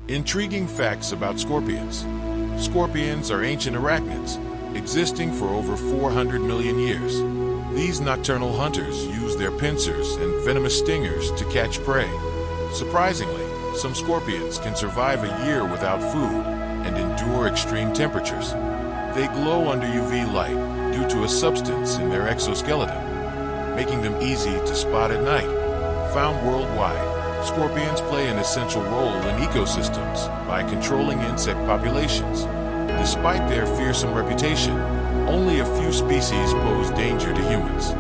Intriguing facts about scorpions. Scorpions are ancient arachnids, existing for over 400 million years. These nocturnal hunters use their pincers and venomous stingers to catch prey. Surprisingly, some scorpions can survive a year without food and endure extreme temperatures. They glow under UV light due to a substance in their exoskeleton, making them easy to spot at night. Found worldwide, scorpions play an essential role in ecosystems by controlling insect populations. Despite their fearsome reputation, only a few species pose danger to humans.